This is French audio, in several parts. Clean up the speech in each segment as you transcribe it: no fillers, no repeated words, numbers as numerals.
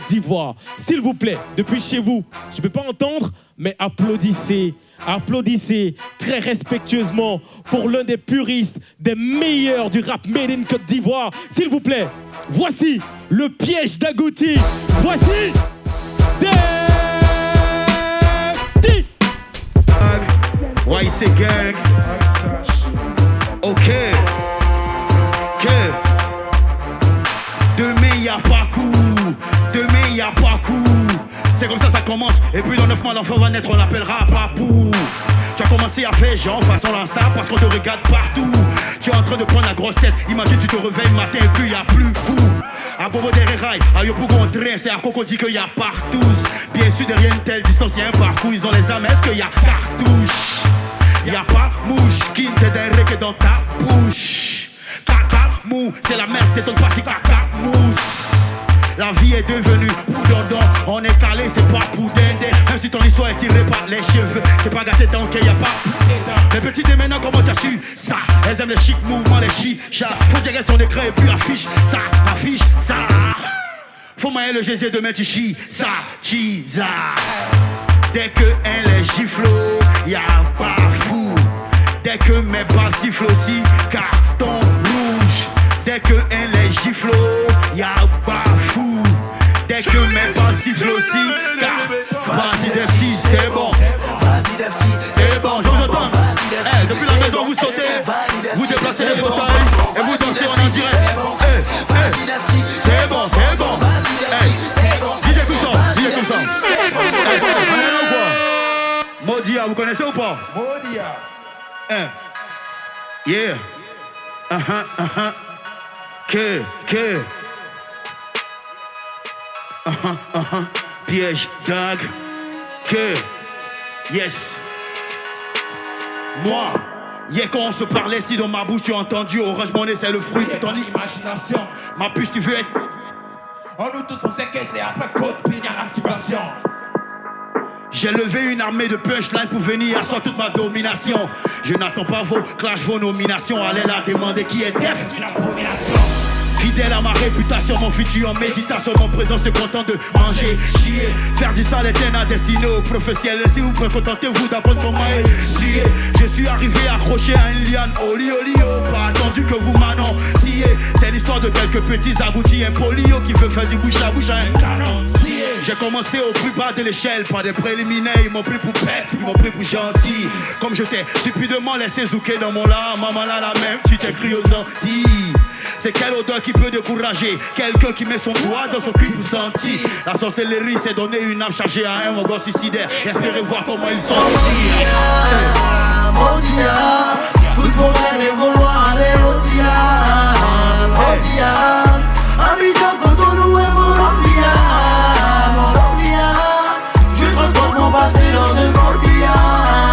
Côte d'Ivoire. S'il vous plaît, depuis chez vous, je ne peux pas entendre, mais applaudissez. Applaudissez très respectueusement pour l'un des puristes, des meilleurs du rap made in Côte d'Ivoire. S'il vous plaît, voici le piège d'Agouti. Voici Defty. YC Gang. Ok. Demain y'a pas coup. Demain y'a pas coup. C'est comme ça commence. Et puis dans 9 mois l'enfant va naître, on l'appellera Papou. Tu as commencé à faire genre façon l'insta parce qu'on te regarde partout. Tu es en train de prendre la grosse tête. Imagine tu te réveilles le matin et puis y'a plus coup. À Bobo derrière rail, à Yopougon train, c'est à Coco dit qu'il y a partout. Bien sûr derrière une telle distance y'a un parcours. Ils ont les âmes, est-ce qu'il y a cartouche? Y'a pas mouche qui ne t'aiderait que dans ta bouche. Caca mou, c'est la merde, t'étonnes pas si caca mousse. La vie est devenue poudondon. On est calé, c'est pas poudendé. Même si ton histoire est tirée par les cheveux, c'est pas gâté tant qu'il y a pas. Les petites et maintenant comment tu as su ça? Elles aiment les chic mouvements, les chichas. Faut gérer son écran et puis affiche ça, affiche ça. Faut mailler le gésé demain tu chies ça, chisa. Dès que elle est giflo, y'a pas fou. Dès que mes balles sifflent aussi, carton rouge. Dès que elle est giflo, y'a pas fou. Dès que mes balles sifflent aussi, vas-y Defty, c'est bon. Vas-y Defty, c'est bon, je vous entends. Hey, depuis la maison vous sautez, vous déplacez les fauteuils et vous dansez en direct. Hey, hey, c'est bon, c'est bon. Hey, dis-le comme ça, dis-le comme ça. Hey, on est là ou quoi? Modia, vous connaissez ou pas? Modia. Yeah. Que. Piège, dag. Que. Yes. Moi. Hier quand on se parlait, si dans ma bouche tu as entendu Orange Money, c'est le fruit de ton imagination. Ma puce, tu veux être. On nous tous on sait que c'est après code pinière activation. J'ai levé une armée de punchline pour venir asseoir toute ma domination. Je n'attends pas vos clashs, vos nominations. Allez là demander qui est def. C'est une abomination. Fidèle à ma réputation, mon futur en méditation. Mon présent se content de manger, chier. Faire du sale est un destiné aux professionnels. Si vous pouvez contentez-vous d'apprendre comment essuyer. Je suis arrivé accroché à une liane. Oli oli oh, pas attendu que vous m'annonciez. C'est l'histoire de quelques petits agoutis impolios qui veut faire du bouche à bouche à un canon. J'ai commencé au plus bas de l'échelle, pas des préliminaires. Ils m'ont pris pour bête, ils m'ont pris pour gentil. Comme je t'ai stupidement laissé zouker dans mon lard. Maman là la même, tu t'écris aux Antilles. C'est quelle odeur qui peut décourager quelqu'un qui met son doigt dans son cul pour sentir. La sorcellerie c'est donner une âme chargée à un wagon suicidaire. Espérez voir comment il s'en tire. Modia, tout le monde va vouloir aller au diable. Modia, Abidjan quand nous est Morondia. Je transforme mon passé dans un corbillard.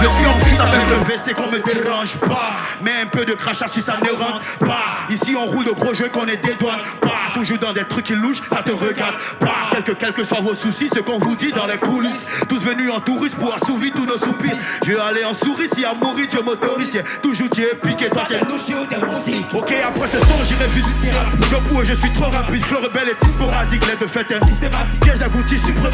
Je suis en fuite avec le WC qu'on me dérange pas. Mais un peu de crachat si ça ne rentre pas. Ici on roule de gros jeux qu'on est dédouane pas. Toujours dans des trucs qui louchent, ça te regarde pas. Quels que soient vos soucis, ce qu'on vous dit dans les coulisses. Tous venus en touriste pour assouvir tous nos soupirs. Je vais aller en souris, si à mourir je m'autorise. Toujours tu es piqué, toi t'es louche. Ok, après ce son j'irai visiter. Je pourrais, je suis trop rapide, fleur rebelle et sporadique. Les deux fêtes systématique, piège d'agouti suprême.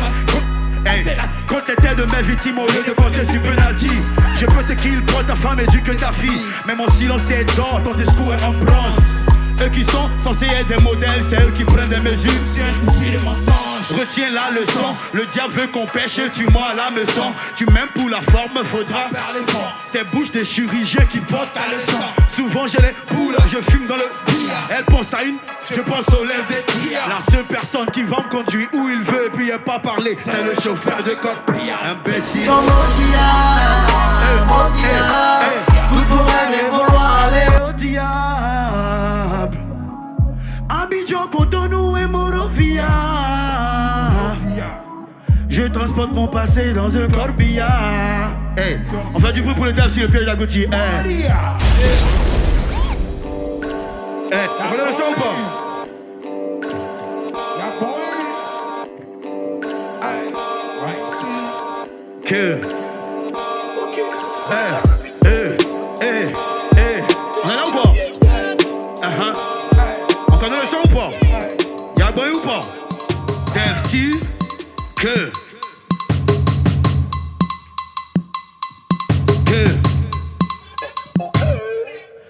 Hey, compte les têtes de mes victimes au lieu de compter sur penalty. Je peux te kill pour ta femme et du que ta fille. Mais mon silence est d'or, ton discours est en bronze. Eux qui sont censés être des modèles, c'est eux qui prennent des mesures. Sur un tissu de mensonges. Retiens la leçon, le diable veut qu'on pêche, tue-moi à la maison. Tu m'aimes pour la forme, faudra parler fort. C'est bouche des chirurgiens qui portent ta leçon. Souvent j'ai les boules, je fume dans le billard. Elle pense à une, je pense aux lèvres des tiers. La seule personne qui va me conduire où il veut et puis elle pas parler, c'est le chauffeur de cockpit. Imbécile. Tout le monde va vouloir aller au diable. Abidjan, Cotonou et Morovia. Je transporte mon passé dans un corbillard. Hey, on fait du bruit pour le diable sur le piège d'Agouti. Hey. Hey, on connaît le son ou pas? Que on est là ou pas? On connaît le son ou pas? Sais-tu que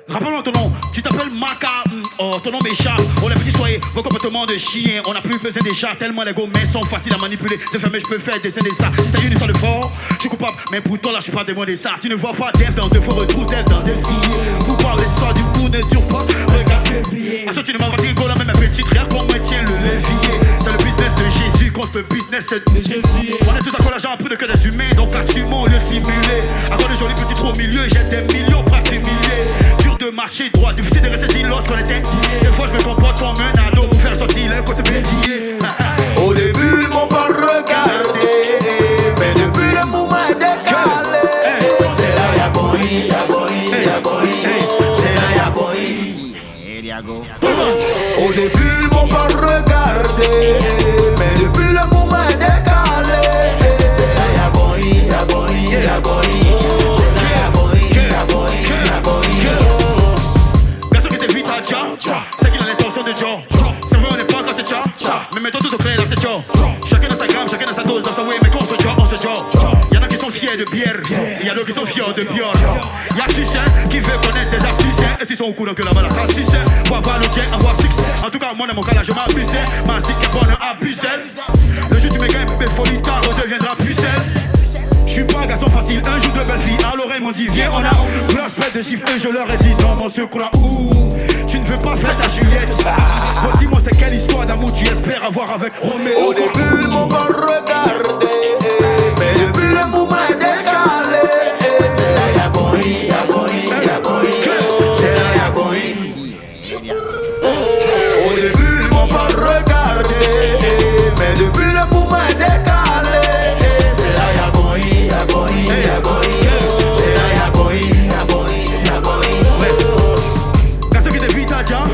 rappelle-moi ton nom, tu t'appelles Maka, oh ton nom m'échappe. On est petits soyez, vos comportements de chien. On n'a plus besoin des chats, tellement les gommes sont faciles à manipuler. C'est fermé, je peux faire descendre ça. Si c'est une histoire de fort, je suis coupable. Mais pour toi là, je suis pas témoin de ça. Tu ne vois pas Dev dans deux fois retour, Dev dans des filles. Pour voir l'histoire du coup ne dure pas. Regarde février. À ce tu ne m'as pas dit go là, même un petit rien qu'on maintient le levier. C'est le business de Jésus contre le business de Jésus. On est tous d'accord, l'argent a plus de que des humains, donc assumons au lieu de simuler. Encore de jolis petits trous au milieu, j'ai des millions, presque des milliers. De marcher droit, difficile de rester dit lorsqu'on était. Des fois je me comporte comme un ado pour faire sortir le côté bétillé. Au début ils m'ont pas regardé, mais depuis le moment est décalé. C'est là y'a boy, y'a boy, y'a boy. C'est là y'a boy. Au début ils m'ont pas regardé, mais depuis le moment est décalé. C'est là y'a boy, y'a boy, y'a boy. C'est qu'il a l'intention de Joe. C'est vrai on n'est pas encore c'est Joe. Mais mettons tout au clair là c'est Joe. Chacun dans sa gamme, chacun dans sa dose, dans sa way. Mais quand on se Joe, on se Joe. Y'en a qui sont fiers de bière, et y'en a qui sont fiers de bière. Y'a Sucin qui veut connaître des astuces. Et s'ils sont au courant que là-bas la trace Sucin pour avoir le bien, avoir succès. En tout cas moi dans mon cas là je m'abuse d'elle. Ma zig est bonne, abuse d'elle. Le jeu du méga bébé folie tard redeviendra pucelle. Je suis pas un garçon facile, un jour de belle fille. À l'oreille m'ont dit viens on a prospect de chiffres. Et je leur ai dit non mon secours où tu ne veux pas faire ta Juliette. Bon dis-moi c'est quelle histoire d'amour tu espères avoir avec Roméo. Au début ils m'ont pas regardé, mais depuis le moment est décalé. C'est là y'a boy, y'a boy, y'a boy. C'est là y'a boy. Au début ils m'ont pas regardé, mais depuis le moment est décalé. C'est là y'a boy, y'a boy, y'a boy. C'est là y'a boy, y'a boy, y'a boy. Garçon qui t'évite à Jah,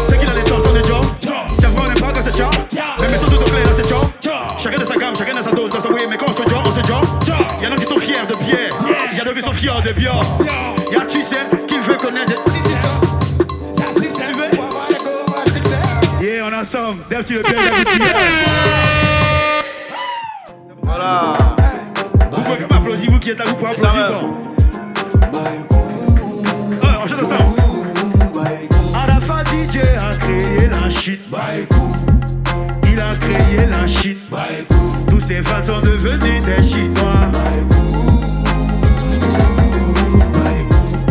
c'est qu'il a l'intention de Joe. C'est vrai on n'est pas que c'est Joe. Mais mettons tout au clair là c'est Joe. Chacun de sa gamme, chacun de sa dose, dans sa way. Mais quand on se Joe, on se Joe. Y'en a qui sont fiers de bière, y'en a qui sont fiers de bière. Y'a tu sais qui veut connaître des... Yeah, on est ensemble. Dev, tu le plais, Voilà. vous pouvez m'applaudir, vous qui êtes là, vous pouvez applaudir. On chante ensemble. Arafat DJ a créé la Chine. Il a créé la Chine. Tous ces fans sont devenus des Chinois.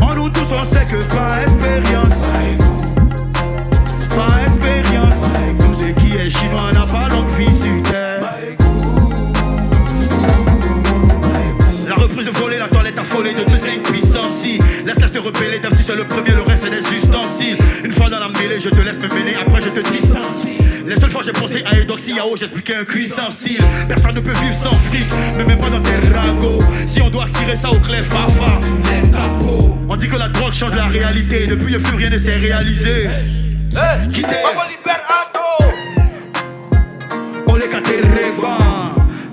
En nous tous on sait que par expérience, tout ce qui est chinois n'a pas longue vie sur terre. La reprise de voler, la toilette affolée de 2-5 puissance. Laisse-la se rebeller, Dafty c'est le premier, le reste c'est des ustensiles. Une fois dans la mêlée, je te laisse me mêler, après je te distancie. Les seules fois j'ai pensé à Edoxy Yao, j'expliquais un cuisant style. Personne ne peut vivre sans fric, mais même pas dans tes ragots. Si on doit tirer ça au clair, fafa, on dit que la drogue change la réalité. Depuis le film, rien ne s'est réalisé. Quitter, on les catéréban.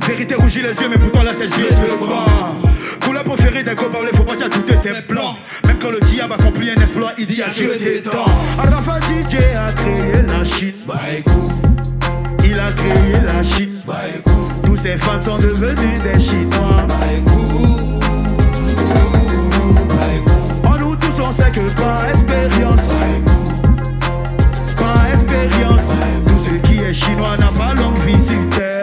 Vérité rougit les yeux, mais pourtant là c'est yeux de blanc. Couleur préférée des gobelins, faut pas dire douter ses plans. Même quand le diable accomplit un exploit, il dit à Dieu des temps. Arafat DJ a créé la Chine. Il a créé la Chine. Tous ses fans sont devenus des Chinois. En nous tous on sait que par expérience, tout ce qui est chinois n'a pas longue vie sur terre.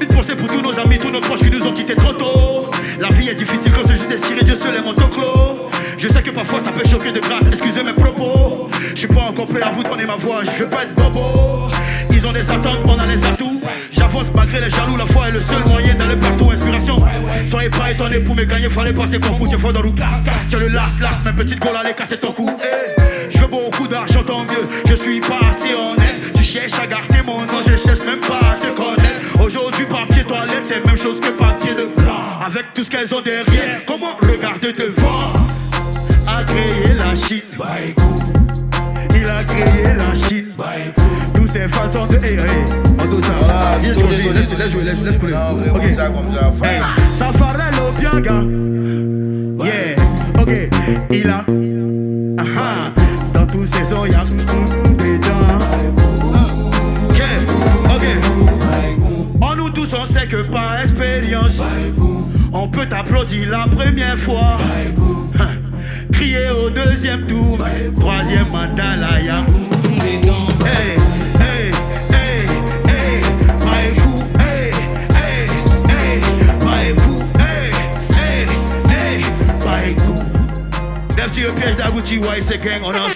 Une pensée pour tous nos amis, tous nos proches qui nous ont quittés trop tôt. La vie est difficile quand ce jeu désiré, Dieu seul est mon toclo. Je sais que parfois ça peut choquer de grâce, excusez mes propos. Je suis pas encore prêt à vous donner ma voix, je veux pas être bobo. Ils ont des attentes, on a les atouts. J'avance malgré les jaloux, la foi est le seul moyen d'aller partout. Inspiration, soyez pas étonnés pour me gagner, fallait passer par bout, tu fais dans roue. Tu le las, ma petite gola, allez casser ton cou. Je veux beaucoup d'argent, tant mieux, je suis pas assez honnête. Tu cherches à garder mon nom, je cherche même pas à te connaître. Aujourd'hui, papier toilette, c'est même chose que papier de blanc. Avec tout ce qu'elles ont derrière, comment regarder devant? A créé la Chine. Il a créé la Chine. Tous ces fans sont de... en tout ça. Laisse couler. Ok. Ça fera le bien, gars. Yeah. Ok. Il a... Dans tous ces sons, y'a... Dedans. applaudi la première fois. Crier au deuxième tour. Troisième mandat, là, y'a hey, hey, hey, hey, Baïkou, hey, hey, hey, Baïkou, hey, hey, hey, Baïkou. Depuis le piège d'Agouti, ouais, c'est gang, on a